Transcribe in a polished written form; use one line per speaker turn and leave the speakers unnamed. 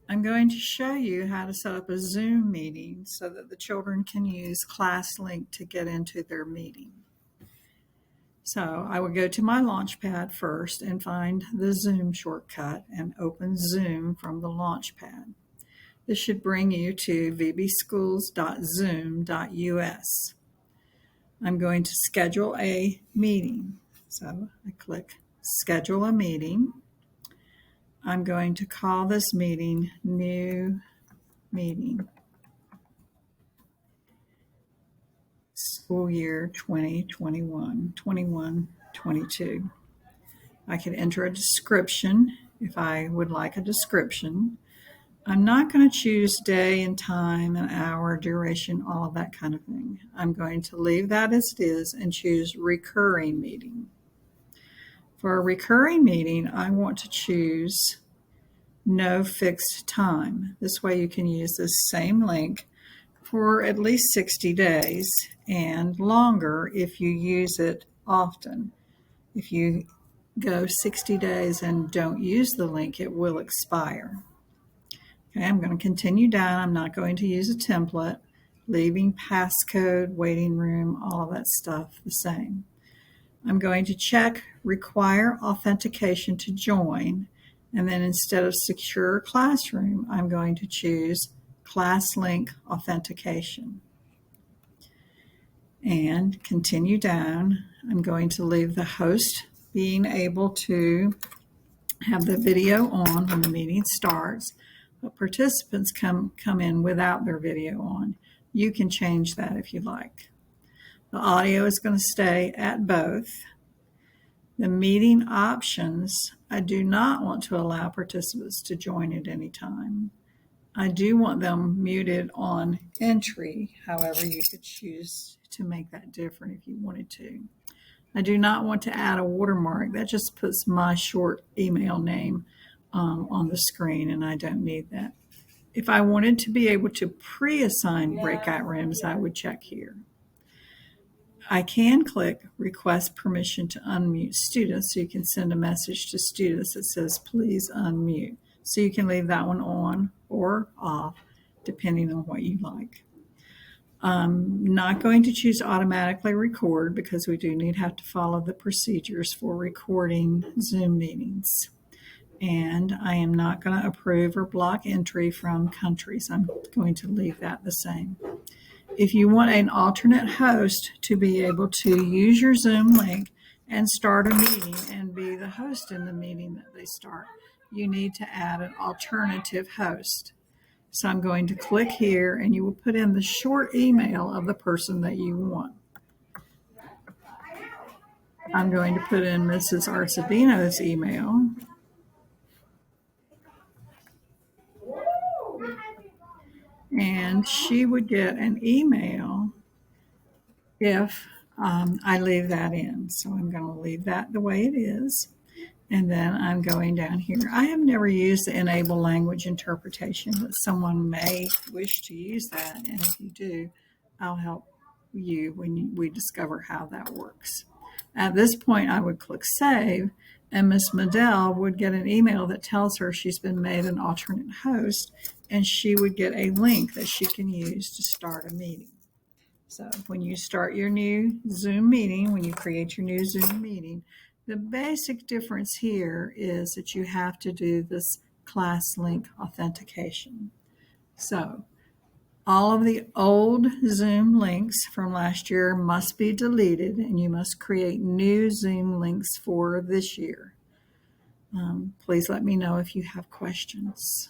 I'm going to show you how to set up a Zoom meeting so that the children can use ClassLink to get into their meeting. So I would go to my Launchpad first and find the Zoom shortcut and open Zoom from the Launchpad. This should bring you to vbschools.zoom.us. I'm going to schedule a meeting. So I click Schedule a Meeting. I'm going to call this meeting New Meeting. School year 2021, 22. I could enter a description if I would like a description. I'm not going to choose day and time and hour, duration, all of that kind of thing. I'm going to leave that as it is and choose recurring meeting. For a recurring meeting, I want to choose no fixed time. This way you can use this same link for at least 60 days and longer if you use it often. If you go 60 days and don't use the link, it will expire. Okay, I'm going to continue down. I'm not going to use a template, leaving passcode, waiting room, all of that stuff the same. I'm going to check require authentication to join, and then instead of secure classroom, I'm going to choose ClassLink authentication. And continue down. I'm going to leave the host being able to have the video on when the meeting starts, but participants come in without their video on. You can change that if you like. The audio is going to stay at both. The meeting options, I do not want to allow participants to join at any time. I do want them muted on entry. However, you could choose to make that different if you wanted to. I do not want to add a watermark. That just puts my short email name on the screen, and I don't need that. If I wanted to be able to pre-assign breakout rooms, I would check here. I can click request permission to unmute students, so you can send a message to students that says please unmute. So you can leave that one on or off depending on what you like. I'm not going to choose automatically record because we do have to follow the procedures for recording Zoom meetings. And I am not going to approve or block entry from countries. I'm going to leave that the same. If you want an alternate host to be able to use your Zoom link and start a meeting and be the host in the meeting that they start, you need to add an alternative host. So I'm going to click here, and you will put in the short email of the person that you want. I'm going to put in Mrs. Arcedino's email. And she would get an email if I leave that in. So I'm going to leave that the way it is. And then I'm going down here. I have never used the enable language interpretation, but someone may wish to use that. And if you do, I'll help you when we discover how that works. At this point, I would click save, and Ms. Medell would get an email that tells her she's been made an alternate host, and she would get a link that she can use to start a meeting. So when you start your new Zoom meeting, when you create your new Zoom meeting, the basic difference here is that you have to do this ClassLink authentication. So all of the old Zoom links from last year must be deleted, and you must create new Zoom links for this year. Please let me know if you have questions.